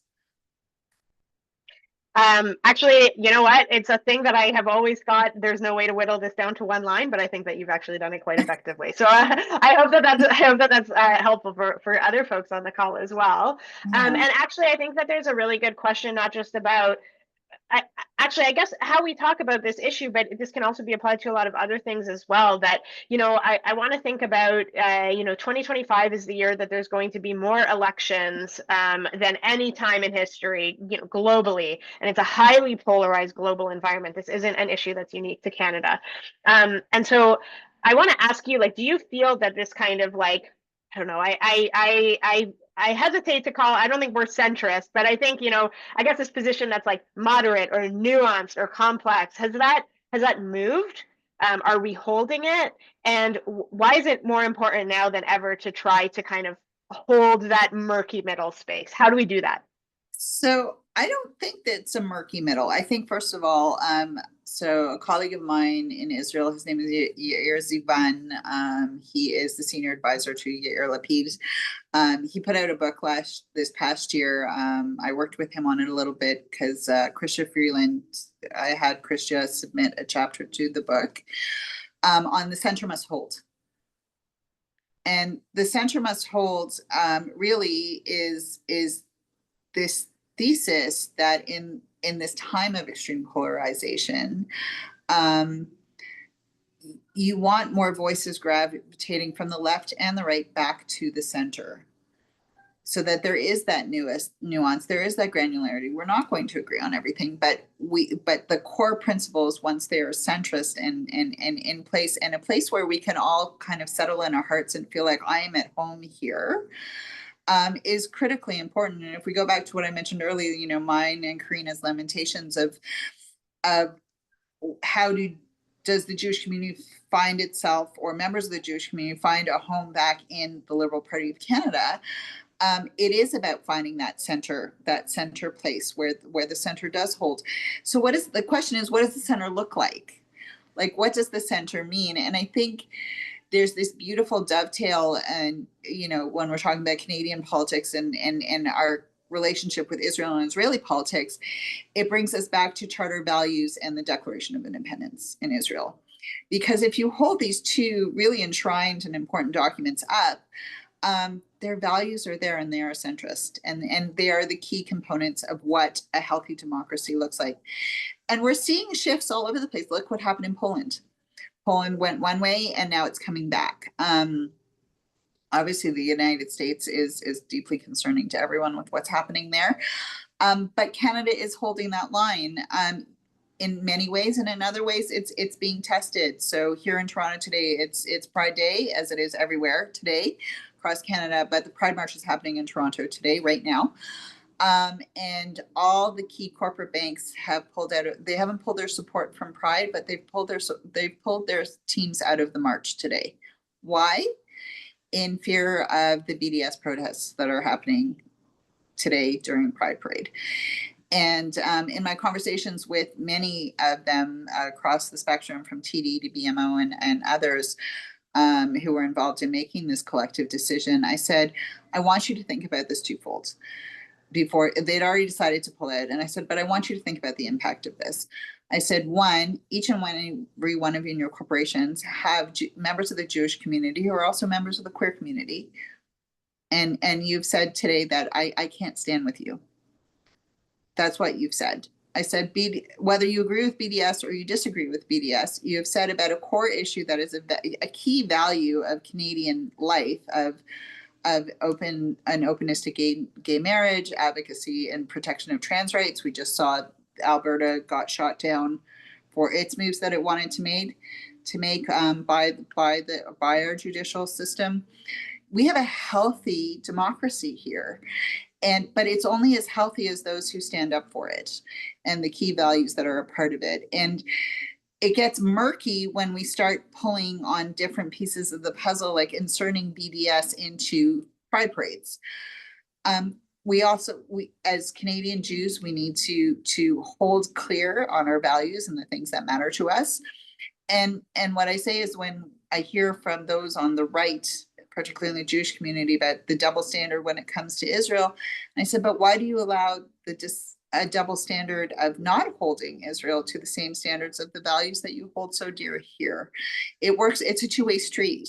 Actually, you know what? It's a thing that I have always thought there's no way to whittle this down to one line, but I think that you've actually done it quite effectively. So I hope that's helpful for other folks on the call as well. Yeah. And actually, I think that there's a really good question, not just about I guess how we talk about this issue, but this can also be applied to a lot of other things as well. That, I want to think about, 2025 is the year that there's going to be more elections than any time in history, globally. And it's a highly polarized global environment. This isn't an issue that's unique to Canada. And so I want to ask you, like, do you feel that this kind of like, I don't know, I hesitate to call, I don't think we're centrist, but I think, I guess this position that's like moderate or nuanced or complex, has that moved? Are we holding it? And why is it more important now than ever to try to kind of hold that murky middle space? How do we do that? So I don't think that it's a murky middle. I think, first of all, so a colleague of mine in Israel, his name is Yair Zivan. He is the senior advisor to Yair Lapid. He put out a book this past year. I worked with him on it a little bit because Christia Freeland, I had Christia submit a chapter to the book on the center must hold. And the center must hold really is this thesis that in this time of extreme polarization, you want more voices gravitating from the left and the right back to the center. so that there is that nuance, there is that granularity. We're not going to agree on everything, but the core principles, once they are centrist and in place, and a place where we can all kind of settle in our hearts and feel like I am at home here, is critically important. And if we go back to what I mentioned earlier, you know, mine and Karina's lamentations of how does the Jewish community find itself, or members of the Jewish community find a home back in the Liberal Party of Canada. It is about finding that center place where the center does hold. So what is the question is, what does the center look like? Like, what does the center mean? And I think there's this beautiful dovetail, and you know, when we're talking about Canadian politics and our relationship with Israel and Israeli politics, it brings us back to charter values and the Declaration of Independence in Israel. Because if you hold these two really enshrined and important documents up, their values are there and they are centrist, and they are the key components of what a healthy democracy looks like. And we're seeing shifts all over the place. Look what happened in Poland. Poland went one way and now it's coming back. Obviously, the United States is deeply concerning to everyone with what's happening there. But Canada is holding that line in many ways, and in other ways, it's being tested. So here in Toronto today, it's Pride Day, as it is everywhere today across Canada. But the Pride March is happening in Toronto today, right now. And all the key corporate banks have pulled out. They haven't pulled their support from Pride, but they've pulled their teams out of the march today. Why? In fear of the BDS protests that are happening today during Pride Parade. And in my conversations with many of them across the spectrum, from TD to BMO and others who were involved in making this collective decision, I said, I want you to think about this twofold. Before they'd already decided to pull out. And I said, but I want you to think about the impact of this. I said, one, each and every one of you in your corporations have members of the Jewish community who are also members of the queer community. And you've said today that I can't stand with you. That's what you've said. I said, whether you agree with BDS or you disagree with BDS, you have said about a core issue that is a key value of Canadian life, of openness to gay marriage, advocacy and protection of trans rights. We just saw Alberta got shot down for its moves that it wanted to make by our judicial system. We have a healthy democracy here, but it's only as healthy as those who stand up for it and the key values that are a part of it. And it gets murky when we start pulling on different pieces of the puzzle, like inserting BDS into Pride parades. We as Canadian Jews, we need to hold clear on our values and the things that matter to us. And what I say is, when I hear from those on the right, particularly in the Jewish community, about the double standard when it comes to Israel, I said, but why do you allow a double standard of not holding Israel to the same standards of the values that you hold so dear here? It works. It's a two-way street.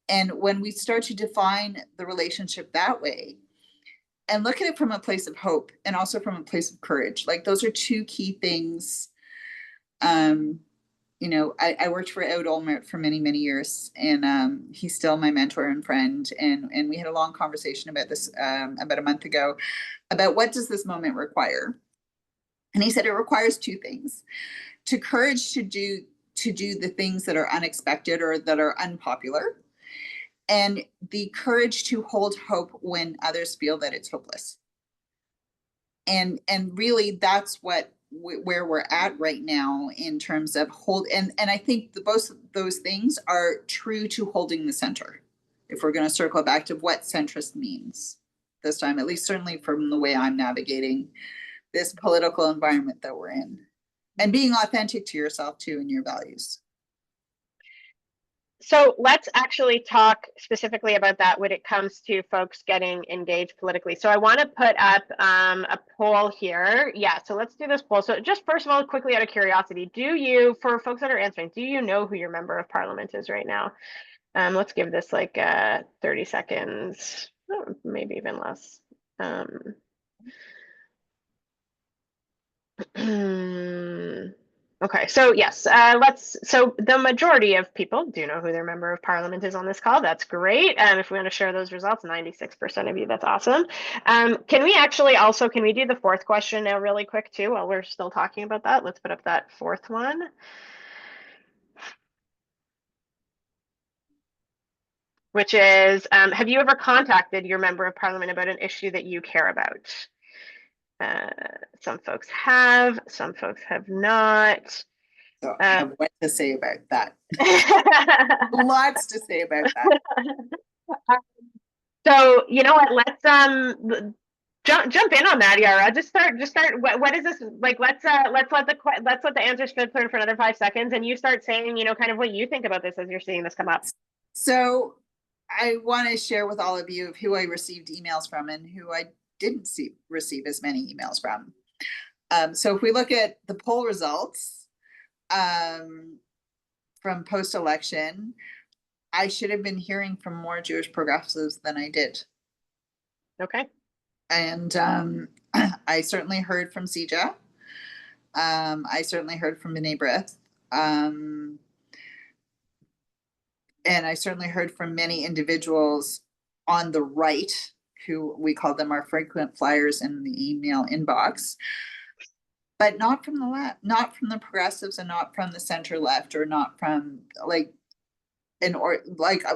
And when we start to define the relationship that way and look at it from a place of hope and also from a place of courage, like those are two key things. You know, I worked for Ehud Olmert for many, many years, and he's still my mentor and friend. And we had a long conversation about this about a month ago, about what does this moment require? And he said it requires two things: to courage to do the things that are unexpected or that are unpopular, and the courage to hold hope when others feel that it's hopeless. And really, that's where we're at right now in terms of and I think both of those things are true to holding the center, if we're going to circle back to what centrist means this time, at least certainly from the way I'm navigating this political environment that we're in, and being authentic to yourself too and your values. So let's actually talk specifically about that when it comes to folks getting engaged politically. So I want to put up a poll here. Yeah, so let's do this poll. So just first of all, quickly out of curiosity, for folks that are answering, do you know who your member of parliament is right now? Let's give this like 30 seconds, maybe even less. Okay, so yes, so the majority of people do know who their member of parliament is on this call. That's great. If we want to share those results, 96% of you, that's awesome. Can we actually also, can we do the fourth question now really quick too, while we're still talking about that? Let's put up that fourth one. Which is, have you ever contacted your member of parliament about an issue that you care about? Uh, some folks have, some folks have not. So I have what to say about that. Lots to say about that. So you know what? Let's jump in on that, Yara. Just start. What is this like? Let's let the answers filter for another 5 seconds, and you start saying, kind of what you think about this as you're seeing this come up. So I want to share with all of you of who I received emails from and who I didn't receive as many emails from. So if we look at the poll results from post-election, I should have been hearing from more Jewish progressives than I did. Okay. And I certainly heard from CJ. I certainly heard from B'nai B'rith. And I certainly heard from many individuals on the right, who we call them our frequent flyers in the email inbox, but not from the left, not from the progressives, and not from the center left, or not from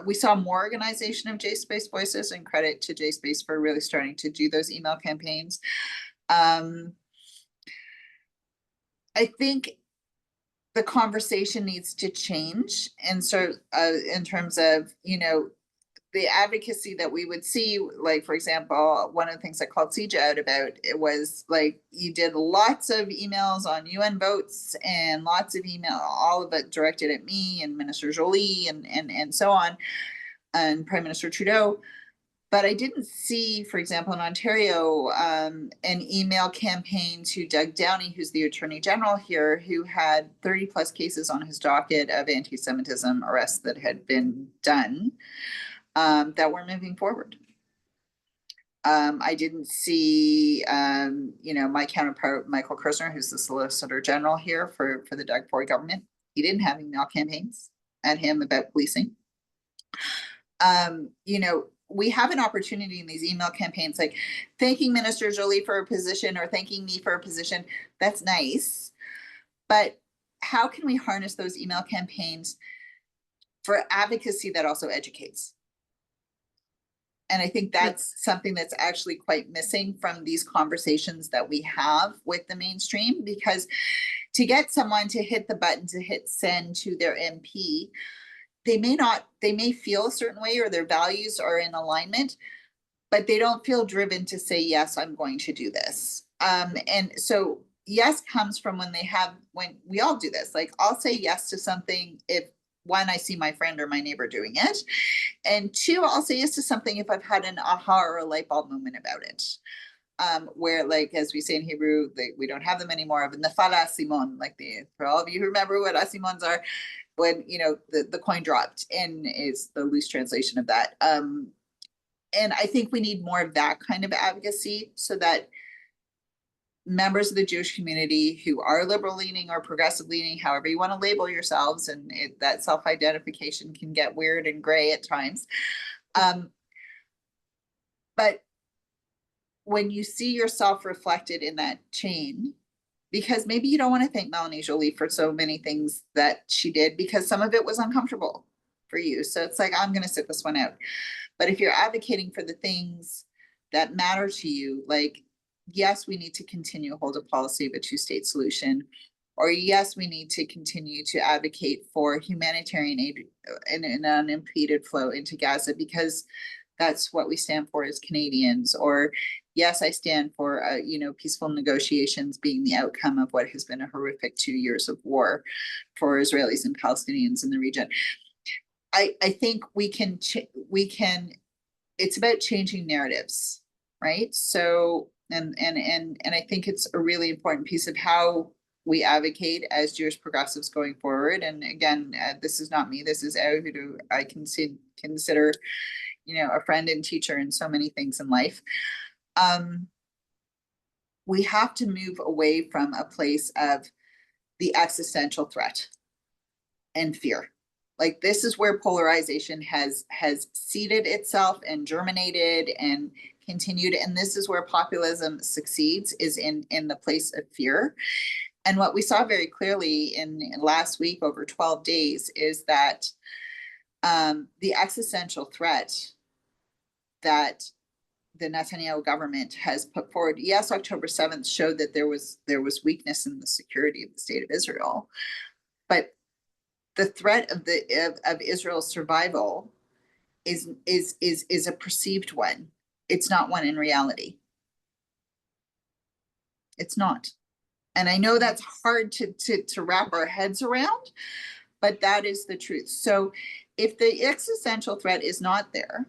we saw more organization of JSpace Voices, and credit to JSpace for really starting to do those email campaigns. I think the conversation needs to change. And so in terms of, the advocacy that we would see, like, for example, one of the things I called CJ out about, it was like, you did lots of emails on UN votes and lots of email, all of it directed at me and Minister Jolie and so on, and Prime Minister Trudeau. But I didn't see, for example, in Ontario, an email campaign to Doug Downey, who's the Attorney General here, who had 30 plus cases on his docket of anti-Semitism arrests that had been done, that were moving forward. I didn't see, my counterpart, Michael Kersner, who's the Solicitor General here for the Doug Ford government. He didn't have email campaigns at him about policing. We have an opportunity in these email campaigns, like thanking Minister Jolie for a position or thanking me for a position. That's nice. But how can we harness those email campaigns for advocacy that also educates? And I think that's something that's actually quite missing from these conversations that we have with the mainstream, because to get someone to hit the button to hit send to their MP, they may feel a certain way or their values are in alignment, but they don't feel driven to say, yes, I'm going to do this. And so yes comes from when we all do this. Like, I'll say yes to something if, one, I see my friend or my neighbor doing it, and two, I'll say yes to something if I've had an aha or a light bulb moment about it. Where, like, as we say in Hebrew, we don't have them anymore, but nafala simon, like, for all of you who remember what asimons are, when the coin dropped, and is the loose translation of that. And I think we need more of that kind of advocacy, so that members of the Jewish community who are liberal leaning or progressive leaning, however you want to label yourselves, and that self-identification can get weird and gray at times. But when you see yourself reflected in that chain, because maybe you don't want to thank Melanie Jolie for so many things that she did, because some of it was uncomfortable for you. So it's like, I'm going to sit this one out. But if you're advocating for the things that matter to you, like, yes, we need to continue to hold a policy of a two-state solution, or yes, we need to continue to advocate for humanitarian aid and an unimpeded flow into Gaza, because that's what we stand for as Canadians. Or yes, I stand for peaceful negotiations being the outcome of what has been a horrific 2 years of war for Israelis and Palestinians in the region. I think we can it's about changing narratives, right? So and I think it's a really important piece of how we advocate as Jewish progressives going forward. And again, this is not me, this is Ehud, who I consider a friend and teacher in so many things in life. We have to move away from a place of the existential threat and fear. Like this is where polarization has seeded itself and germinated and continued, and this is where populism succeeds, is in the place of fear. And what we saw very clearly in last week over 12 days is that the existential threat that the Netanyahu government has put forward. Yes, October 7th showed that there was weakness in the security of the state of Israel, but the threat of Israel's survival is a perceived one. It's not one in reality. It's not. And I know that's hard to wrap our heads around, but that is the truth. So if the existential threat is not there,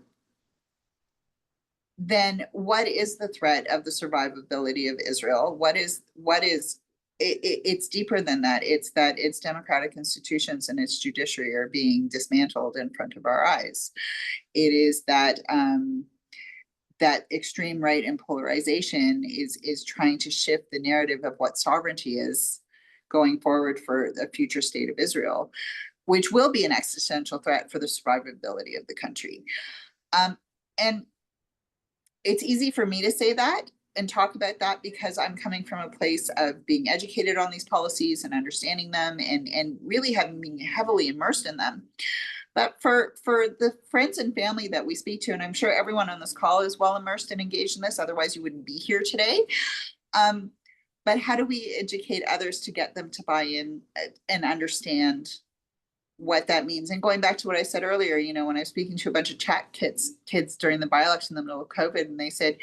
then what is the threat of the survivability of Israel? It's deeper than that. It's that its democratic institutions and its judiciary are being dismantled in front of our eyes. It is that that extreme right and polarization is trying to shift the narrative of what sovereignty is going forward for the future state of Israel, which will be an existential threat for the survivability of the country. And it's easy for me to say that and talk about that because I'm coming from a place of being educated on these policies and understanding them and really having been heavily immersed in them. But for the friends and family that we speak to, and I'm sure everyone on this call is well immersed and engaged in this, otherwise you wouldn't be here today. But how do we educate others to get them to buy in and understand what that means? And going back to what I said earlier, when I was speaking to a bunch of chat kids during the by-election in the middle of COVID, and they said,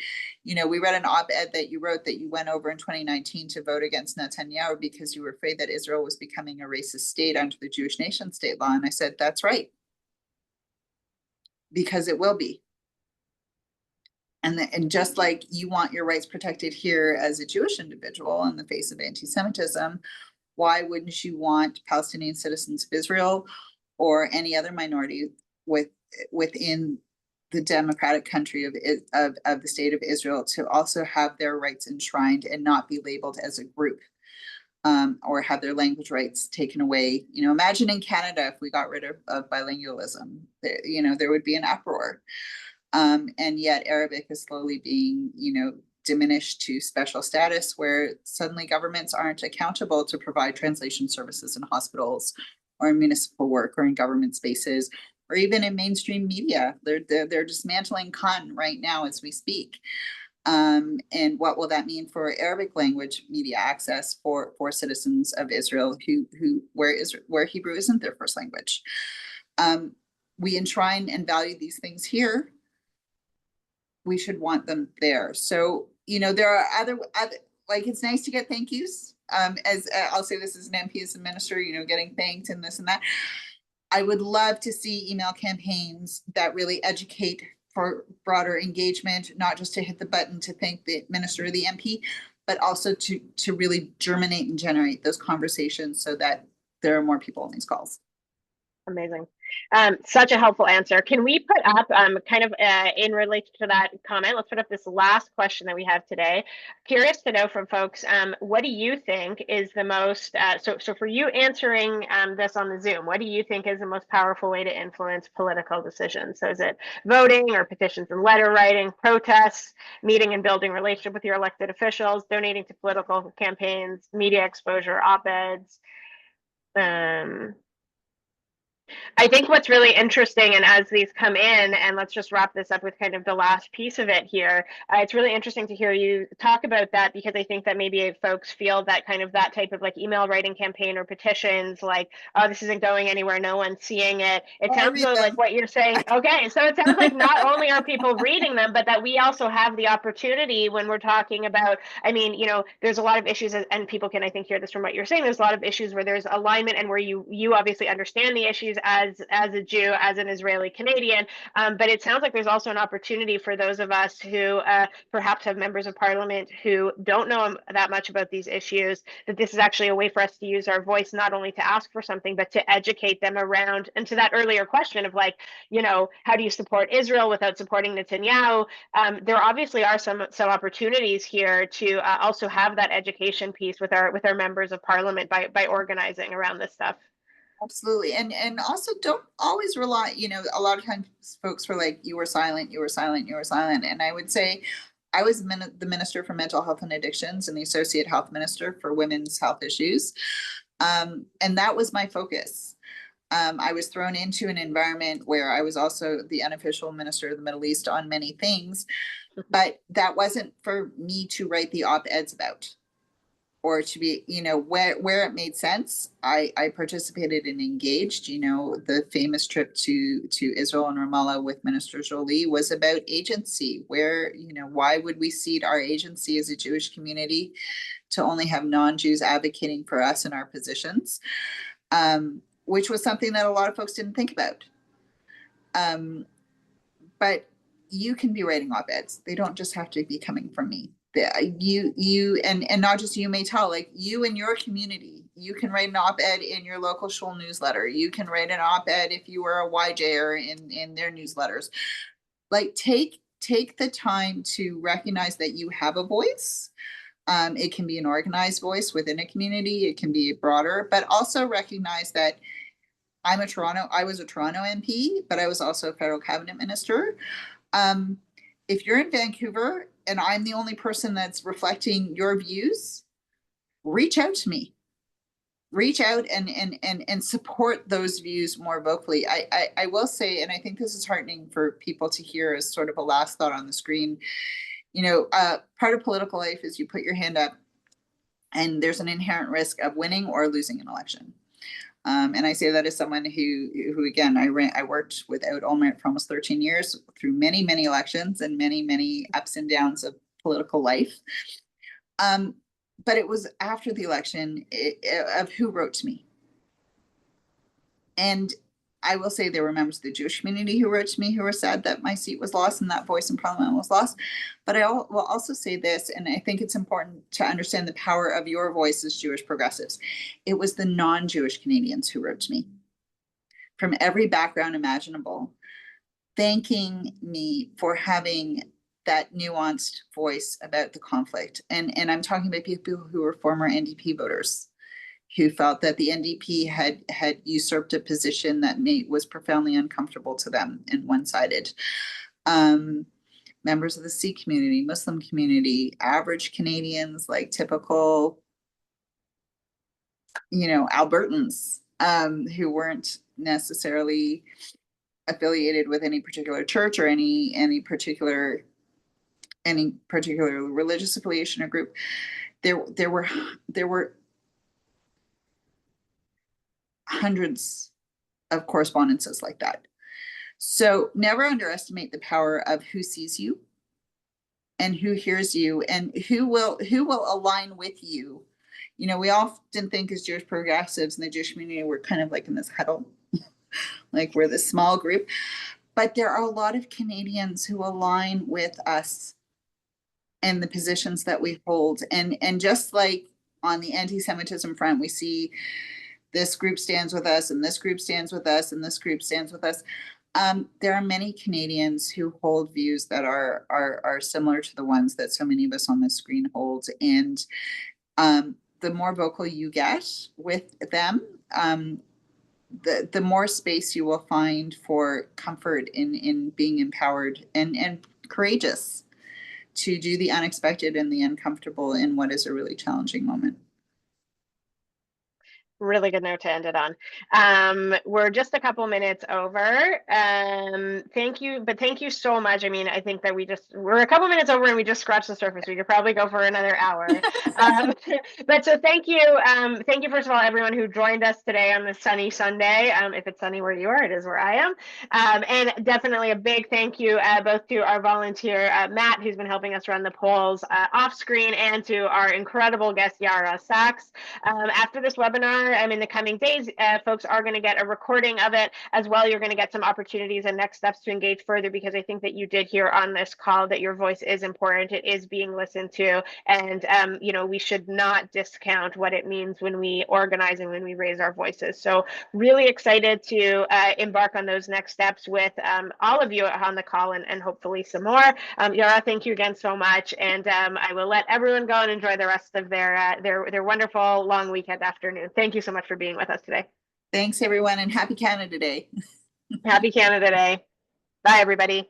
we read an op-ed that you wrote that you went over in 2019 to vote against Netanyahu because you were afraid that Israel was becoming a racist state under the Jewish nation state law. And I said, that's right. Because it will be. And just like you want your rights protected here as a Jewish individual in the face of anti-Semitism, why wouldn't you want Palestinian citizens of Israel or any other minority within the democratic country of the state of Israel to also have their rights enshrined and not be labeled as a group? Or have their language rights taken away. Imagine in Canada if we got rid of bilingualism, there would be an uproar. And yet Arabic is slowly being, diminished to special status where suddenly governments aren't accountable to provide translation services in hospitals or in municipal work or in government spaces or even in mainstream media. They're dismantling Khan right now as we speak. And what will that mean for Arabic language media access for citizens of Israel where Hebrew isn't their first language? We enshrine and value these things here. We should want them there. So, there are other like it's nice to get thank yous. As I'll say this as an MP, as a minister, getting thanked and this and that. I would love to see email campaigns that really educate for broader engagement, not just to hit the button to thank the minister or the MP, but also to really germinate and generate those conversations so that there are more people on these calls. Amazing. Such a helpful answer. Can we put up in relation to that comment, let's put up this last question that we have today. Curious to know from folks, what do you think is the most, so for you answering this on the Zoom, what do you think is the most powerful way to influence political decisions? So is it voting or petitions and letter writing, protests, meeting and building relationship with your elected officials, donating to political campaigns, media exposure, op-eds? I think what's really interesting, and as these come in, and let's just wrap this up with kind of the last piece of it here, it's really interesting to hear you talk about that because I think that maybe folks feel that kind of that type of like email writing campaign or petitions, like, oh, this isn't going anywhere, no one's seeing it. It sounds though like what you're saying, okay, so it sounds like not only are people reading them, but that we also have the opportunity when we're talking about, there's a lot of issues, and people can, I think, hear this from what you're saying, there's a lot of issues where there's alignment and where you obviously understand the issues issues as a Jew, as an Israeli Canadian. But it sounds like there's also an opportunity for those of us who perhaps have members of parliament who don't know that much about these issues, that this is actually a way for us to use our voice, not only to ask for something, but to educate them around. And to that earlier question of like, how do you support Israel without supporting Netanyahu? There obviously are some opportunities here to also have that education piece with our members of parliament by organizing around this stuff. Absolutely. And also don't always rely, a lot of times folks were like, you were silent, you were silent, you were silent. And I would say I was the Minister for Mental Health and Addictions and the Associate Health Minister for Women's Health Issues. And that was my focus. I was thrown into an environment where I was also the unofficial minister of the Middle East on many things, but that wasn't for me to write the op-eds about, or to be, where it made sense. I participated and engaged. The famous trip to Israel and Ramallah with Minister Jolie was about agency, where, why would we cede our agency as a Jewish community to only have non-Jews advocating for us in our positions? Which was something that a lot of folks didn't think about. But you can be writing op-eds. They don't just have to be coming from me. You and not just you, Maytal, like you and your community, you can write an op-ed in your local shul newsletter. You can write an op-ed if you were a YJer in their newsletters. Like take the time to recognize that you have a voice. It can be an organized voice within a community. It can be broader, but also recognize that I was a Toronto MP, but I was also a federal cabinet minister. If you're in Vancouver and I'm the only person that's reflecting your views, reach out to me. Reach out and support those views more vocally. I will say, and I think this is heartening for people to hear as sort of a last thought on the screen, part of political life is you put your hand up and there's an inherent risk of winning or losing an election. And I say that as someone who again, I worked without Olmert for almost 13 years through many, many elections and many, many ups and downs of political life. But it was after the election of who wrote to me. And I will say there were members of the Jewish community who wrote to me who were sad that my seat was lost and that voice in Parliament was lost. But I will also say this, and I think it's important to understand the power of your voice as Jewish progressives. It was the non-Jewish Canadians who wrote to me from every background imaginable, thanking me for having that nuanced voice about the conflict. And I'm talking about people who were former NDP voters, who felt that the NDP had usurped a position that was profoundly uncomfortable to them and one-sided. Members of the Sikh community, Muslim community, average Canadians, like typical, Albertans, who weren't necessarily affiliated with any particular church or any particular religious affiliation or group. There were hundreds of correspondences like that. So never underestimate the power of who sees you and who hears you and who will align with you. We often think as Jewish progressives in the Jewish community, we're kind of like in this huddle, like we're this small group, but there are a lot of Canadians who align with us and the positions that we hold. And just like on the anti-Semitism front, we see this group stands with us and this group stands with us and this group stands with us. There are many Canadians who hold views that are similar to the ones that so many of us on this screen hold. And the more vocal you get with them, the more space you will find for comfort in being empowered and courageous to do the unexpected and the uncomfortable in what is a really challenging moment. Really good note to end it on. We're just a couple minutes over. Thank you so much. I mean, I think that we're a couple minutes over and we just scratched the surface. We could probably go for another hour. But so thank you. Thank you, first of all, everyone who joined us today on this sunny Sunday. If it's sunny where you are, it is where I am. And definitely a big thank you both to our volunteer, Matt, who's been helping us run the polls off screen, and to our incredible guest, Yara Sachs. After this webinar, webinar in the coming days. Folks are going to get a recording of it as well. You're going to get some opportunities and next steps to engage further, because I think that you did hear on this call that your voice is important. It is being listened to, and we should not discount what it means when we organize and when we raise our voices. So really excited to embark on those next steps with all of you on the call, and hopefully some more. Yara, thank you again so much, and I will let everyone go and enjoy the rest of their wonderful long weekend afternoon. Thank you so much for being with us today. Thanks, everyone, and happy Canada Day. Happy Canada Day. Bye, everybody.